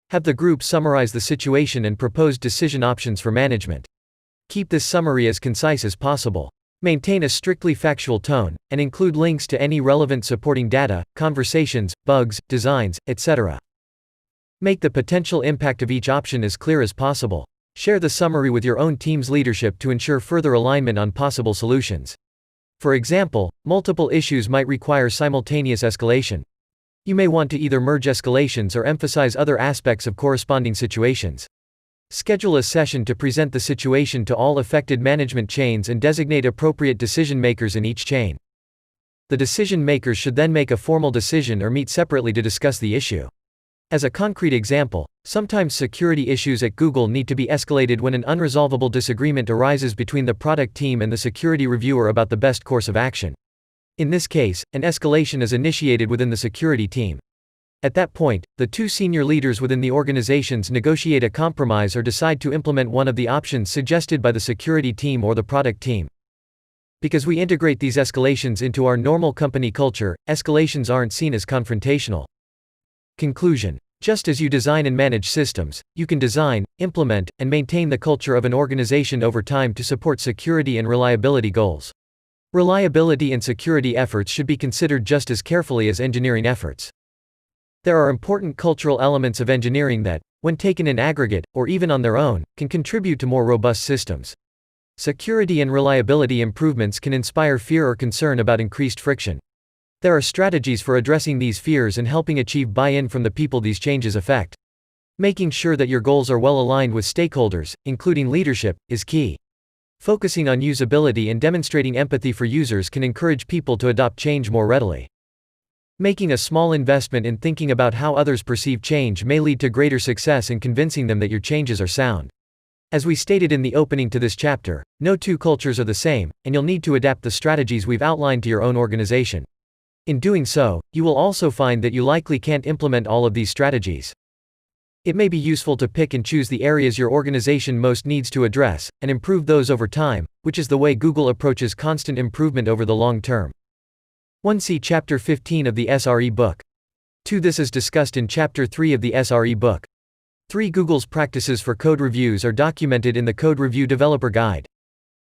Have the group summarize the situation and propose decision options for management. Keep this summary as concise as possible. Maintain a strictly factual tone, and include links to any relevant supporting data, conversations, bugs, designs, etc. Make the potential impact of each option as clear as possible. Share the summary with your own team's leadership to ensure further alignment on possible solutions. For example, multiple issues might require simultaneous escalation. You may want to either merge escalations or emphasize other aspects of corresponding situations. Schedule a session to present the situation to all affected management chains and designate appropriate decision makers in each chain. The decision makers should then make a formal decision or meet separately to discuss the issue. As a concrete example, sometimes security issues at Google need to be escalated when an unresolvable disagreement arises between the product team and the security reviewer about the best course of action. In this case, an escalation is initiated within the security team. At that point, the two senior leaders within the organizations negotiate a compromise or decide to implement one of the options suggested by the security team or the product team. Because we integrate these escalations into our normal company culture, escalations aren't seen as confrontational. Conclusion: just as you design and manage systems, you can design, implement, and maintain the culture of an organization over time to support security and reliability goals. Reliability and security efforts should be considered just as carefully as engineering efforts. There are important cultural elements of engineering that, when taken in aggregate, or even on their own, can contribute to more robust systems. Security and reliability improvements can inspire fear or concern about increased friction. There are strategies for addressing these fears and helping achieve buy-in from the people these changes affect. Making sure that your goals are well aligned with stakeholders, including leadership, is key. Focusing on usability and demonstrating empathy for users can encourage people to adopt change more readily. Making a small investment in thinking about how others perceive change may lead to greater success in convincing them that your changes are sound. As we stated in the opening to this chapter, no two cultures are the same, and you'll need to adapt the strategies we've outlined to your own organization. In doing so, you will also find that you likely can't implement all of these strategies. It may be useful to pick and choose the areas your organization most needs to address, and improve those over time, which is the way Google approaches constant improvement over the long term. 1. See Chapter 15 of the SRE book. 2. This is discussed in Chapter 3 of the SRE book. 3. Google's practices for code reviews are documented in the Code Review Developer Guide.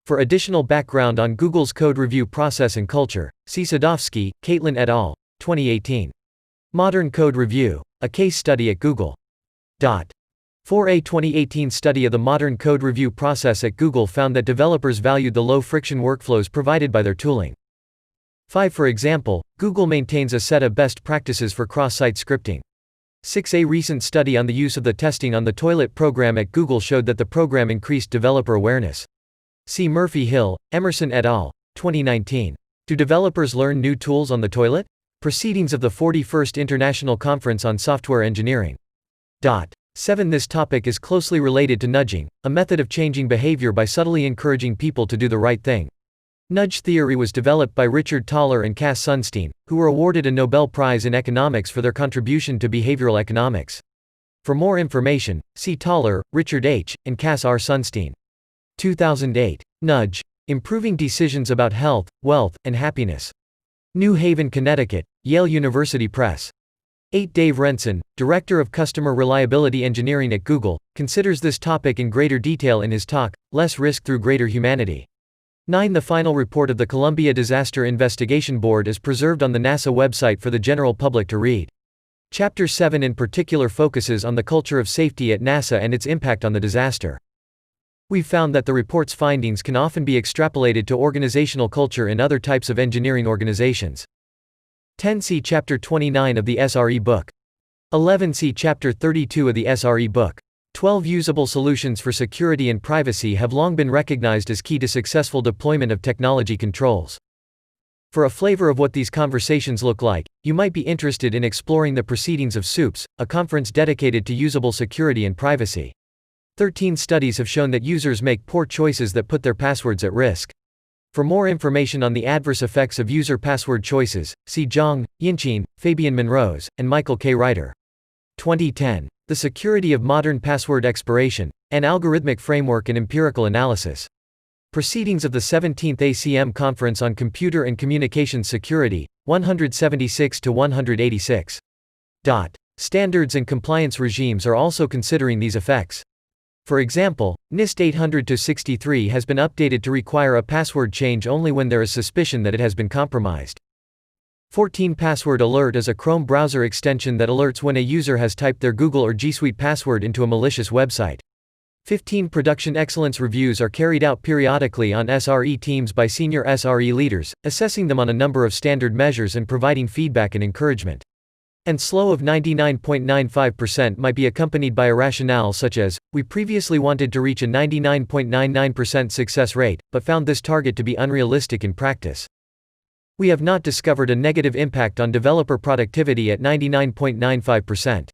For additional background on Google's code review process and culture, see Sadovsky, Caitlin et al., 2018. Modern Code Review, a case study at Google. 4. A 2018 study of the modern code review process at Google found that developers valued the low-friction workflows provided by their tooling. 5. For example, Google maintains a set of best practices for cross-site scripting. 6. A recent study on the use of the testing on the toilet program at Google showed that the program increased developer awareness. See Murphy-Hill, Emerson et al., 2019. Do developers learn new tools on the toilet? Proceedings of the 41st International Conference on Software Engineering. 7. This topic is closely related to nudging, a method of changing behavior by subtly encouraging people to do the right thing. Nudge theory was developed by Richard Thaler and Cass Sunstein, who were awarded a Nobel Prize in Economics for their contribution to behavioral economics. For more information, see Thaler, Richard H., and Cass R. Sunstein. 2008. Nudge: Improving Decisions About Health, Wealth, and Happiness. New Haven, Connecticut, Yale University Press. 8. Dave Renson, Director of Customer Reliability Engineering at Google, considers this topic in greater detail in his talk, Less Risk Through Greater Humanity. 9. The final report of the Columbia Disaster Investigation Board is preserved on the NASA website for the general public to read. Chapter 7 in particular focuses on the culture of safety at NASA and its impact on the disaster. We've found that the report's findings can often be extrapolated to organizational culture in other types of engineering organizations. 10. See Chapter 29 of the SRE book. 11. See Chapter 32 of the SRE book. 12. Usable solutions for security and privacy have long been recognized as key to successful deployment of technology controls. For a flavor of what these conversations look like, you might be interested in exploring the proceedings of SOUPS, a conference dedicated to usable security and privacy. 13 studies have shown that users make poor choices that put their passwords at risk. For more information on the adverse effects of user password choices, see Zhang, Yinqin, Fabian Monrose, and Michael K. Reiter. 2010. The Security of Modern Password Expiration, an Algorithmic Framework and Empirical Analysis. Proceedings of the 17th ACM Conference on Computer and Communications Security, 176–186. Standards and compliance regimes are also considering these effects. For example, NIST 800-63 has been updated to require a password change only when there is suspicion that it has been compromised. 14. Password Alert is a Chrome browser extension that alerts when a user has typed their Google or G Suite password into a malicious website. 15. Production excellence reviews are carried out periodically on SRE teams by senior SRE leaders, assessing them on a number of standard measures and providing feedback and encouragement. And slow of 99.95% might be accompanied by a rationale such as, We previously wanted to reach a 99.99% success rate, but found this target to be unrealistic in practice. We have not discovered a negative impact on developer productivity at 99.95%.